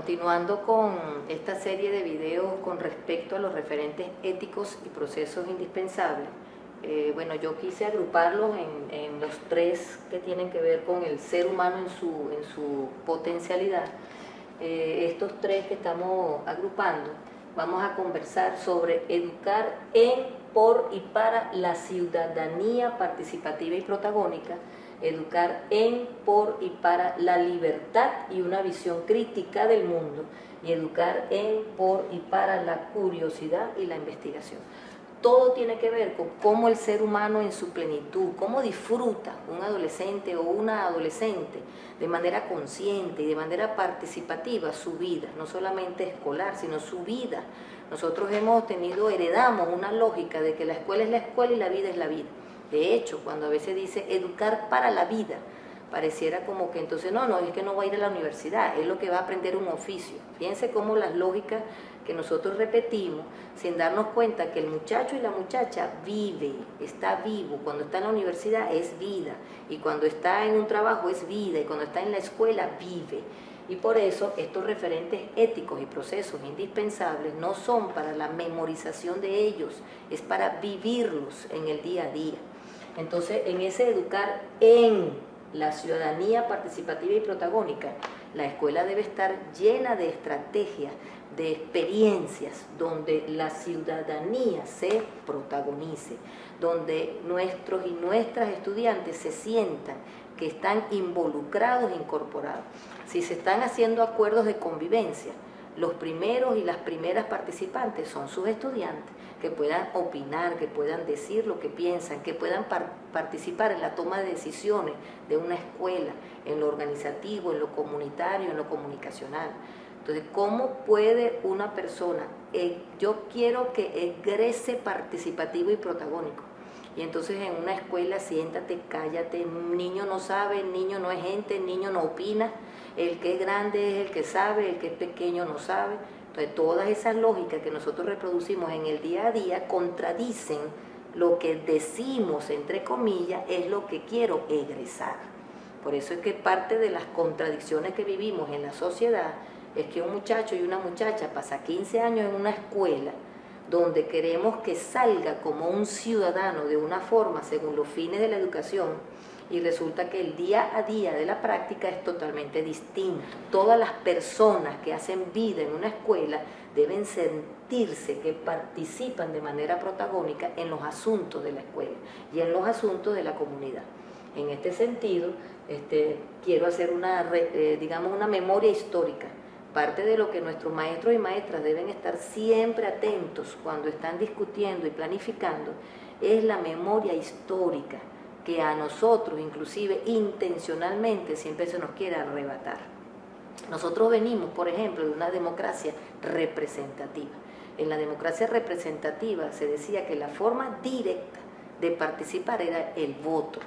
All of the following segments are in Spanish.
continuando con esta serie de videos con respecto a los referentes éticos y procesos indispensables, bueno, yo quise agruparlos en los tres que tienen que ver con el ser humano en su potencialidad. Estos tres que estamos agrupando, vamos a conversar sobre educar en, por y para la ciudadanía participativa y protagónica, educar en, por y para la libertad y una visión crítica del mundo, y educar en, por y para la curiosidad y la investigación. Todo tiene que ver con cómo el ser humano en su plenitud, cómo disfruta un adolescente o una adolescente de manera consciente y de manera participativa su vida, no solamente escolar, sino su vida. Nosotros heredamos una lógica de que la escuela es la escuela y la vida es la vida. De hecho, cuando a veces dice educar para la vida, pareciera como que entonces no, es que no va a ir a la universidad, es lo que va a aprender un oficio. Fíjense cómo las lógicas que nosotros repetimos sin darnos cuenta que el muchacho y la muchacha está vivo, cuando está en la universidad es vida, y cuando está en un trabajo es vida, y cuando está en la escuela vive. Y por eso estos referentes éticos y procesos indispensables no son para la memorización de ellos, es para vivirlos en el día a día. Entonces, en ese educar en la ciudadanía participativa y protagónica, la escuela debe estar llena de estrategias, de experiencias, donde la ciudadanía se protagonice, donde nuestros y nuestras estudiantes se sientan que están involucrados e incorporados. Si se están haciendo acuerdos de convivencia, los primeros y las primeras participantes son sus estudiantes, que puedan opinar, que puedan decir lo que piensan, que puedan participar en la toma de decisiones de una escuela, en lo organizativo, en lo comunitario, en lo comunicacional. Entonces, ¿cómo puede una persona, yo quiero que egrese participativo y protagónico? Y entonces en una escuela, siéntate, cállate, niño no sabe, niño no es gente, niño no opina, el que es grande es el que sabe, el que es pequeño no sabe. Entonces todas esas lógicas que nosotros reproducimos en el día a día contradicen lo que decimos, entre comillas, es lo que quiero egresar. Por eso es que parte de las contradicciones que vivimos en la sociedad es que un muchacho y una muchacha pasa 15 años en una escuela donde queremos que salga como un ciudadano de una forma según los fines de la educación, y resulta que el día a día de la práctica es totalmente distinto. Todas las personas que hacen vida en una escuela deben sentirse que participan de manera protagónica en los asuntos de la escuela y en los asuntos de la comunidad. En este sentido, quiero hacer una memoria histórica. Parte de lo que nuestros maestros y maestras deben estar siempre atentos cuando están discutiendo y planificando es la memoria histórica, que a nosotros, inclusive intencionalmente, siempre se nos quiere arrebatar. Nosotros venimos, por ejemplo, de una democracia representativa. En la democracia representativa se decía que la forma directa de participar era el voto.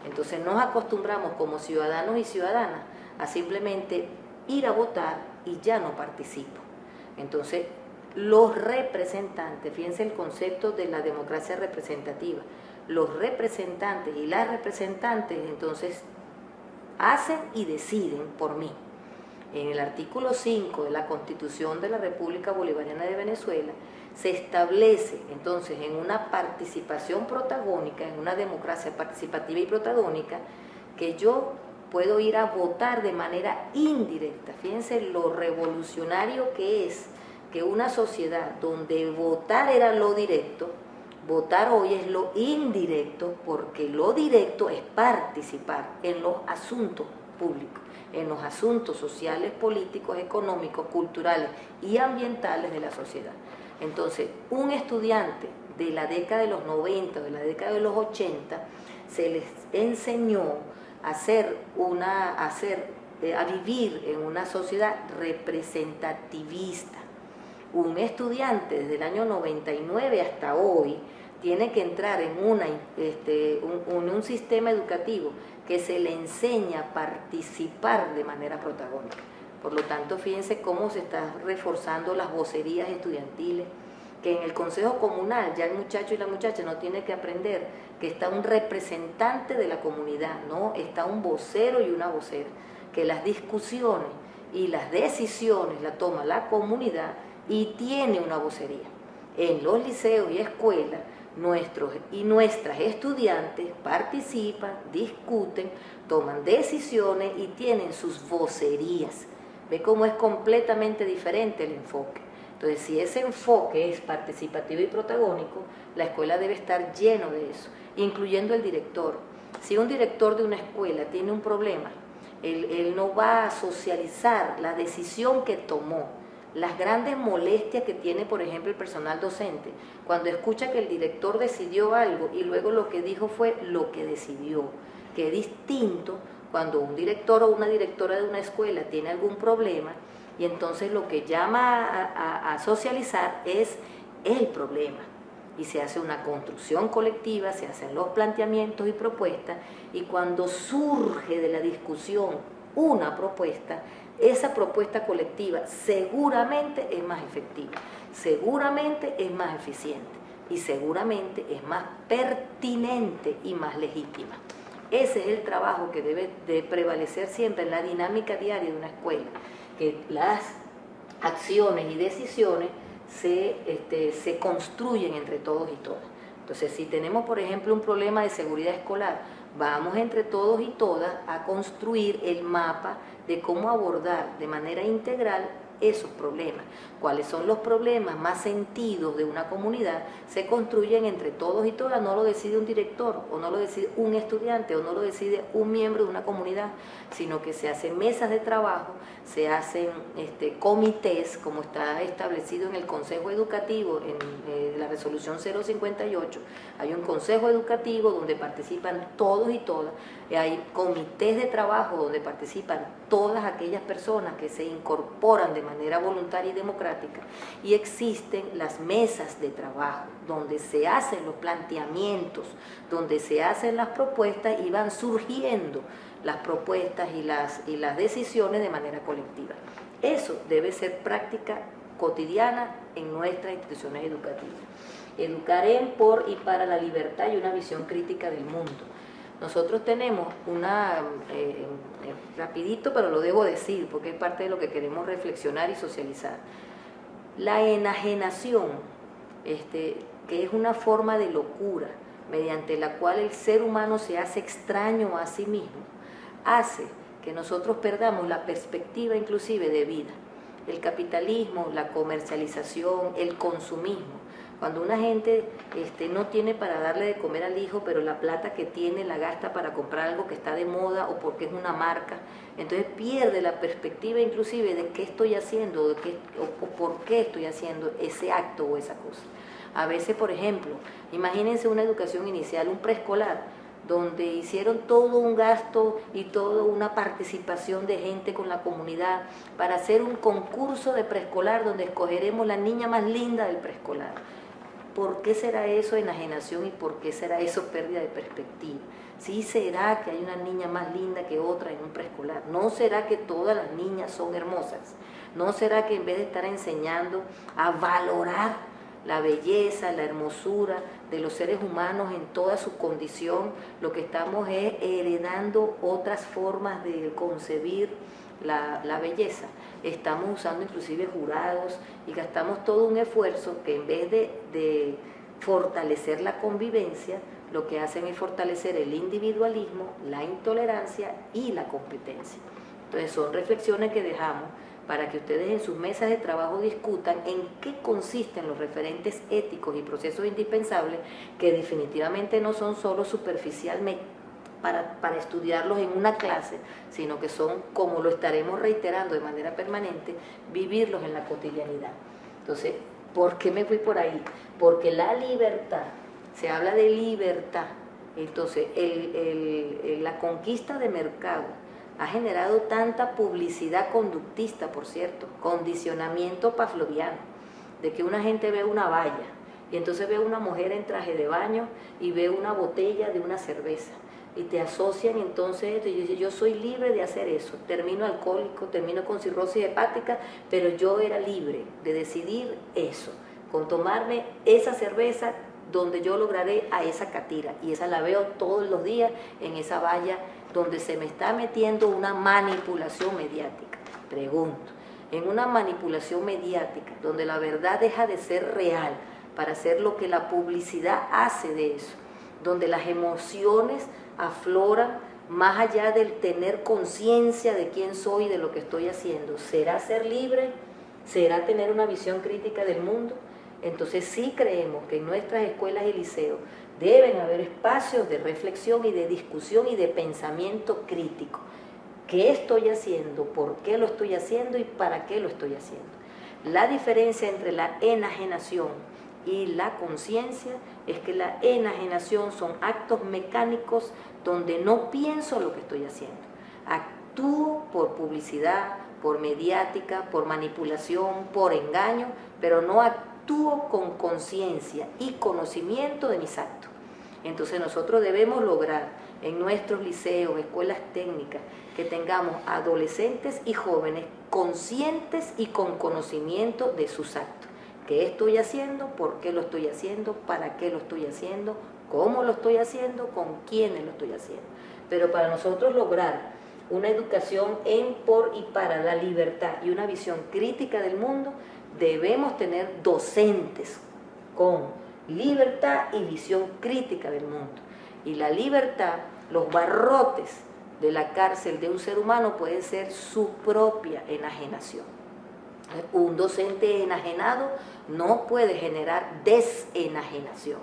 Entonces nos acostumbramos como ciudadanos y ciudadanas a simplemente ir a votar y ya no participo. Entonces, los representantes, fíjense el concepto de la democracia representativa, los representantes y las representantes entonces hacen y deciden por mí. En el artículo 5 de la Constitución de la República Bolivariana de Venezuela se establece entonces en una participación protagónica, en una democracia participativa y protagónica, que yo puedo ir a votar de manera indirecta. Fíjense lo revolucionario que es que una sociedad donde votar era lo directo, votar hoy es lo indirecto, porque lo directo es participar en los asuntos públicos, en los asuntos sociales, políticos, económicos, culturales y ambientales de la sociedad. Entonces, un estudiante de la década de los 90, de la década de los 80, se les enseñó a vivir en una sociedad representativista. Un estudiante desde el año 99 hasta hoy tiene que entrar en un sistema educativo que se le enseña a participar de manera protagónica. Por lo tanto, fíjense cómo se están reforzando las vocerías estudiantiles, que en el consejo comunal ya el muchacho y la muchacha no tiene que aprender que está un representante de la comunidad, no, está un vocero y una vocera, que las discusiones y las decisiones la toma la comunidad y tiene una vocería. En los liceos y escuelas, nuestros y nuestras estudiantes participan, discuten, toman decisiones y tienen sus vocerías. Ve cómo es completamente diferente el enfoque. Entonces, si ese enfoque es participativo y protagónico, la escuela debe estar lleno de eso, incluyendo el director. Si un director de una escuela tiene un problema, él no va a socializar la decisión que tomó, las grandes molestias que tiene, por ejemplo, el personal docente, cuando escucha que el director decidió algo y luego lo que dijo fue lo que decidió, que es distinto cuando un director o una directora de una escuela tiene algún problema y entonces lo que llama a socializar es el problema. Y se hace una construcción colectiva, se hacen los planteamientos y propuestas, y cuando surge de la discusión una propuesta, esa propuesta colectiva seguramente es más efectiva, seguramente es más eficiente y seguramente es más pertinente y más legítima. Ese es el trabajo que debe de prevalecer siempre en la dinámica diaria de una escuela, que las acciones y decisiones se construyen entre todos y todas. Entonces, si tenemos, por ejemplo, un problema de seguridad escolar, vamos entre todos y todas a construir el mapa de cómo abordar de manera integral esos problemas. Cuáles son los problemas más sentidos de una comunidad, se construyen entre todos y todas, no lo decide un director, o no lo decide un estudiante, o no lo decide un miembro de una comunidad, sino que se hacen mesas de trabajo, se hacen comités, como está establecido en el Consejo Educativo, en la resolución 058, hay un consejo educativo donde participan todos y todas, hay comités de trabajo donde participan todas aquellas personas que se incorporan de manera voluntaria y democrática, y existen las mesas de trabajo donde se hacen los planteamientos, donde se hacen las propuestas y van surgiendo las propuestas y las decisiones de manera colectiva. Eso debe ser práctica cotidiana en nuestras instituciones educativas. Educar en, por y para la libertad y una visión crítica del mundo. Nosotros tenemos rapidito, pero lo debo decir porque es parte de lo que queremos reflexionar y socializar. La enajenación, que es una forma de locura mediante la cual el ser humano se hace extraño a sí mismo, hace que nosotros perdamos la perspectiva inclusive de vida. El capitalismo, la comercialización, el consumismo. Cuando una gente no tiene para darle de comer al hijo, pero la plata que tiene la gasta para comprar algo que está de moda o porque es una marca, entonces pierde la perspectiva inclusive de qué estoy haciendo, o por qué estoy haciendo ese acto o esa cosa. A veces, por ejemplo, imagínense una educación inicial, un preescolar, donde hicieron todo un gasto y toda una participación de gente con la comunidad para hacer un concurso de preescolar donde escogeremos la niña más linda del preescolar. ¿Por qué será eso enajenación y por qué será eso pérdida de perspectiva? ¿Sí será que hay una niña más linda que otra en un preescolar? ¿No será que todas las niñas son hermosas? ¿No será que en vez de estar enseñando a valorar la belleza, la hermosura de los seres humanos en toda su condición, lo que estamos es heredando otras formas de concebir la belleza? Estamos usando inclusive jurados y gastamos todo un esfuerzo que en vez de fortalecer la convivencia, lo que hacen es fortalecer el individualismo, la intolerancia y la competencia. Entonces son reflexiones que dejamos para que ustedes en sus mesas de trabajo discutan en qué consisten los referentes éticos y procesos indispensables, que definitivamente no son solo superficialmente para estudiarlos en una clase, sino que son, como lo estaremos reiterando de manera permanente, vivirlos en la cotidianidad. Entonces, ¿por qué me fui por ahí? Porque la libertad, se habla de libertad, entonces la conquista de mercado ha generado tanta publicidad conductista, por cierto, condicionamiento pavloviano, de que una gente ve una valla y entonces ve una mujer en traje de baño y ve una botella de una cerveza y te asocian entonces esto y dices, yo soy libre de hacer eso, termino alcohólico, termino con cirrosis hepática, pero yo era libre de decidir eso, con tomarme esa cerveza donde yo lograré a esa catira, y esa la veo todos los días en esa valla donde se me está metiendo una manipulación mediática. Pregunto, en una manipulación mediática donde la verdad deja de ser real para hacer lo que la publicidad hace de eso, donde las emociones afloran más allá del tener conciencia de quién soy y de lo que estoy haciendo, ¿será ser libre? ¿Será tener una visión crítica del mundo? Entonces sí creemos que en nuestras escuelas y liceos deben haber espacios de reflexión y de discusión y de pensamiento crítico. ¿Qué estoy haciendo? ¿Por qué lo estoy haciendo? ¿Y para qué lo estoy haciendo? La diferencia entre la enajenación y la conciencia es que la enajenación son actos mecánicos donde no pienso lo que estoy haciendo. Actúo por publicidad, por mediática, por manipulación, por engaño, pero no actúo con conciencia y conocimiento de mis actos. Entonces nosotros debemos lograr en nuestros liceos, escuelas técnicas, que tengamos adolescentes y jóvenes conscientes y con conocimiento de sus actos. ¿Qué estoy haciendo? ¿Por qué lo estoy haciendo? ¿Para qué lo estoy haciendo? ¿Cómo lo estoy haciendo? ¿Con quiénes lo estoy haciendo? Pero para nosotros lograr una educación en, por y para la libertad y una visión crítica del mundo, debemos tener docentes con libertad y visión crítica del mundo. Y la libertad, los barrotes de la cárcel de un ser humano puede ser su propia enajenación. Un docente enajenado no puede generar desenajenación.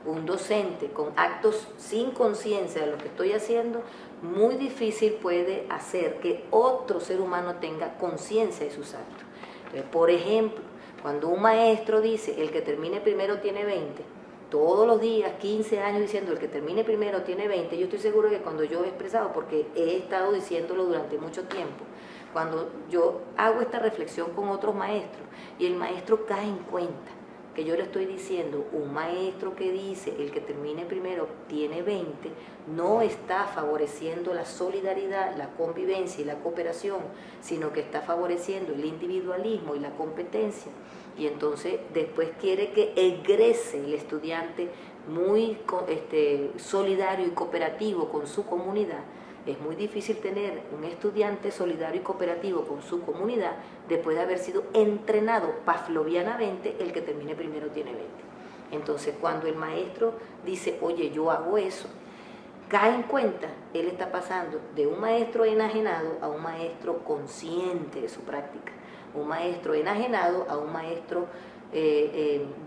Un docente con actos sin conciencia de lo que estoy haciendo, muy difícil puede hacer que otro ser humano tenga conciencia de sus actos. Entonces, por ejemplo, cuando un maestro dice, el que termine primero tiene 20, todos los días, 15 años diciendo, el que termine primero tiene 20, yo estoy seguro que cuando yo he expresado, porque he estado diciéndolo durante mucho tiempo, cuando yo hago esta reflexión con otros maestros y el maestro cae en cuenta que yo le estoy diciendo, un maestro que dice el que termine primero tiene 20, no está favoreciendo la solidaridad, la convivencia y la cooperación, sino que está favoreciendo el individualismo y la competencia. Y entonces después quiere que egrese el estudiante muy solidario y cooperativo con su comunidad. Es muy difícil tener un estudiante solidario y cooperativo con su comunidad después de haber sido entrenado pavlovianamente, el que termine primero tiene 20. Entonces, cuando el maestro dice, oye, yo hago eso, cae en cuenta, él está pasando de un maestro enajenado a un maestro consciente de su práctica, un maestro enajenado a un maestro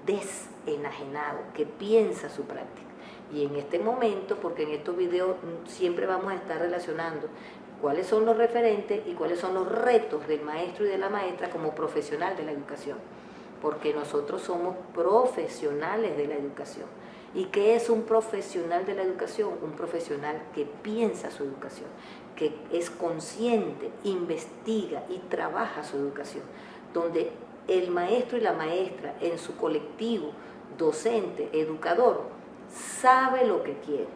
desenajenado, que piensa su práctica. Y en este momento, porque en estos videos siempre vamos a estar relacionando cuáles son los referentes y cuáles son los retos del maestro y de la maestra como profesional de la educación, porque nosotros somos profesionales de la educación. ¿Y qué es un profesional de la educación? Un profesional que piensa su educación, que es consciente, investiga y trabaja su educación, donde el maestro y la maestra en su colectivo docente, educador, sabe lo que quiere,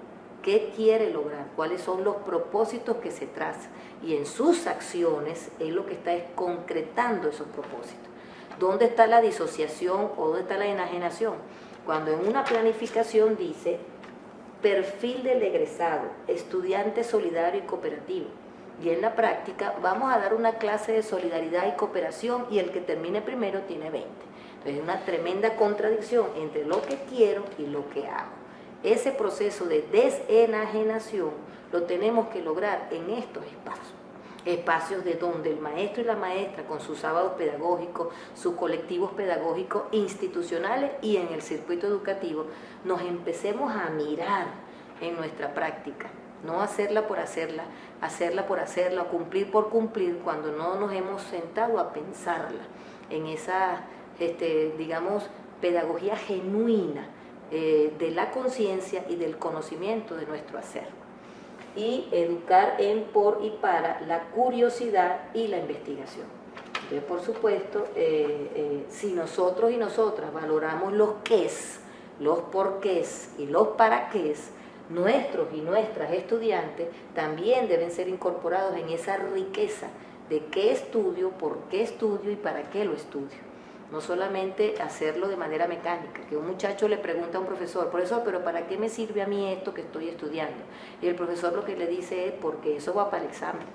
qué quiere lograr, cuáles son los propósitos que se trazan, y en sus acciones es lo que está es concretando esos propósitos. ¿Dónde está la disociación o dónde está la enajenación? Cuando en una planificación dice perfil del egresado, estudiante solidario y cooperativo, y en la práctica vamos a dar una clase de solidaridad y cooperación y el que termine primero tiene 20. Entonces es una tremenda contradicción entre lo que quiero y lo que hago. Ese proceso de desenajenación lo tenemos que lograr en estos espacios de donde el maestro y la maestra con sus sábados pedagógicos, sus colectivos pedagógicos institucionales y en el circuito educativo nos empecemos a mirar en nuestra práctica, no hacerla por hacerla, hacerla por hacerla, cumplir por cumplir, cuando no nos hemos sentado a pensarla en esa, digamos, pedagogía genuina de la conciencia y del conocimiento de nuestro hacer. Y educar en, por y para la curiosidad y la investigación. Entonces, por supuesto, si nosotros y nosotras valoramos los qués, los porqués y los para qués, nuestros y nuestras estudiantes también deben ser incorporados en esa riqueza de qué estudio, por qué estudio y para qué lo estudio. No solamente hacerlo de manera mecánica, que un muchacho le pregunta a un profesor, profesor, pero ¿para qué me sirve a mí esto que estoy estudiando? Y el profesor lo que le dice es, porque eso va para el examen.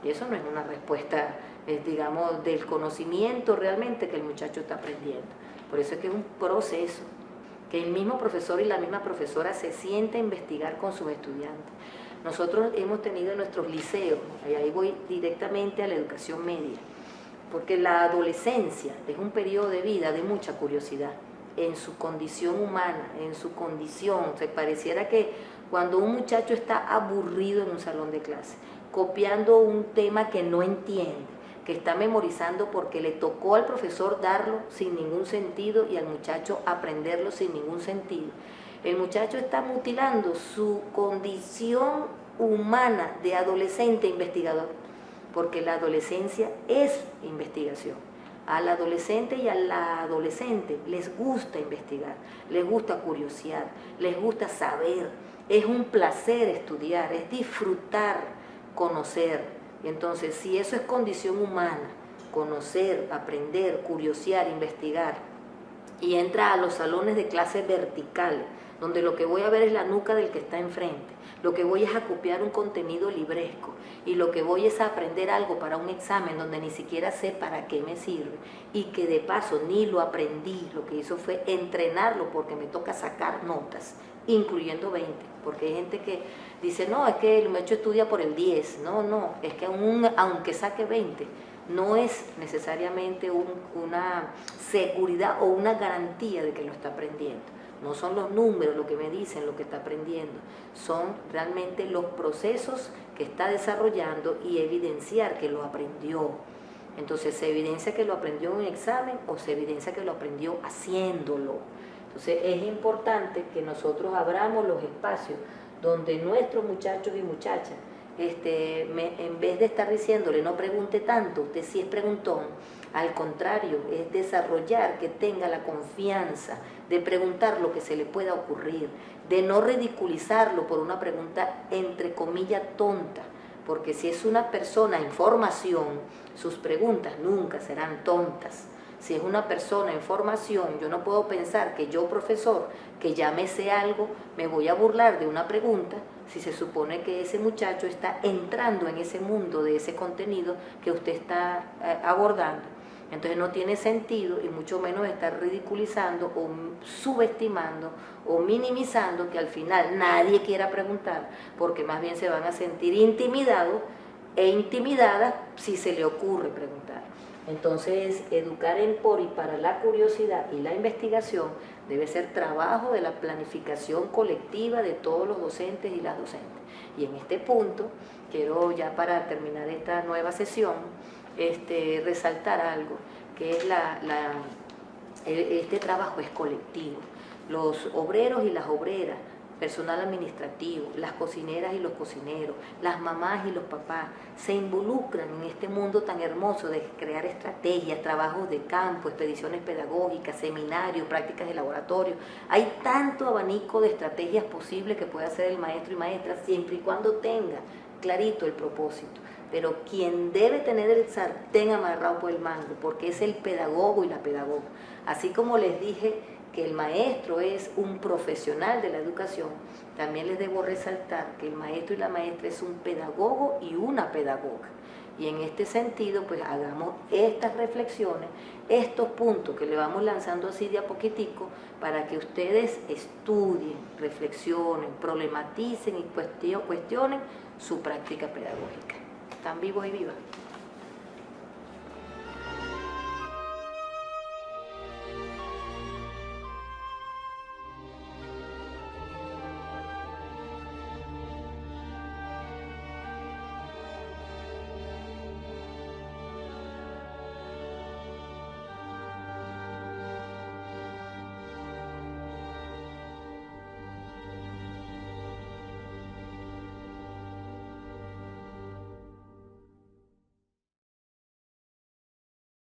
Y eso no es una respuesta digamos, del conocimiento realmente que el muchacho está aprendiendo. Por eso es que es un proceso, que el mismo profesor y la misma profesora se sienten a investigar con sus estudiantes. Nosotros hemos tenido en nuestros liceos, y ahí voy directamente a la educación media, porque la adolescencia es un periodo de vida de mucha curiosidad en su condición humana, en su condición. Se pareciera que cuando un muchacho está aburrido en un salón de clase, copiando un tema que no entiende, que está memorizando porque le tocó al profesor darlo sin ningún sentido y al muchacho aprenderlo sin ningún sentido, el muchacho está mutilando su condición humana de adolescente investigador, porque la adolescencia es investigación. Al adolescente y a la adolescente les gusta investigar, les gusta curiosear, les gusta saber, es un placer estudiar, es disfrutar, conocer. Y entonces, si eso es condición humana, conocer, aprender, curiosear, investigar, y entra a los salones de clases verticales, donde lo que voy a ver es la nuca del que está enfrente, lo que voy es a copiar un contenido libresco y lo que voy es a aprender algo para un examen donde ni siquiera sé para qué me sirve y que de paso ni lo aprendí, lo que hizo fue entrenarlo porque me toca sacar notas, incluyendo 20, porque hay gente que dice, no, es que el muchacho estudia por el 10, no, es que aunque saque 20, no es necesariamente una seguridad o una garantía de que lo está aprendiendo. No son los números lo que me dicen lo que está aprendiendo, son realmente los procesos que está desarrollando y evidenciar que lo aprendió. Entonces, ¿se evidencia que lo aprendió en un examen o se evidencia que lo aprendió haciéndolo? Entonces, es importante que nosotros abramos los espacios donde nuestros muchachos y muchachas, en vez de estar diciéndole no pregunte tanto, usted sí es preguntón, al contrario, es desarrollar que tenga la confianza de preguntar lo que se le pueda ocurrir, de no ridiculizarlo por una pregunta entre comillas tonta, porque si es una persona en formación, sus preguntas nunca serán tontas. Si es una persona en formación, yo no puedo pensar que yo, profesor, que ya me sé algo, me voy a burlar de una pregunta si se supone que ese muchacho está entrando en ese mundo de ese contenido que usted está abordando. Entonces no tiene sentido y mucho menos estar ridiculizando o subestimando o minimizando que al final nadie quiera preguntar, porque más bien se van a sentir intimidados e intimidadas si se le ocurre preguntar. Entonces, educar en por y para la curiosidad y la investigación debe ser trabajo de la planificación colectiva de todos los docentes y las docentes. Y en este punto, quiero ya para terminar esta nueva sesión, resaltar algo, que es este trabajo es colectivo. Los obreros y las obreras, personal administrativo, las cocineras y los cocineros, las mamás y los papás, se involucran en este mundo tan hermoso de crear estrategias, trabajos de campo, expediciones pedagógicas, seminarios, prácticas de laboratorio. Hay tanto abanico de estrategias posibles que puede hacer el maestro y maestra siempre y cuando tenga clarito el propósito. Pero quien debe tener el sartén amarrado por el mango, porque es el pedagogo y la pedagoga. Así como les dije que el maestro es un profesional de la educación, también les debo resaltar que el maestro y la maestra es un pedagogo y una pedagoga. Y en este sentido, pues hagamos estas reflexiones, estos puntos que le vamos lanzando así de a poquitico, para que ustedes estudien, reflexionen, problematicen y cuestionen su práctica pedagógica. ¿Están vivos y vivas?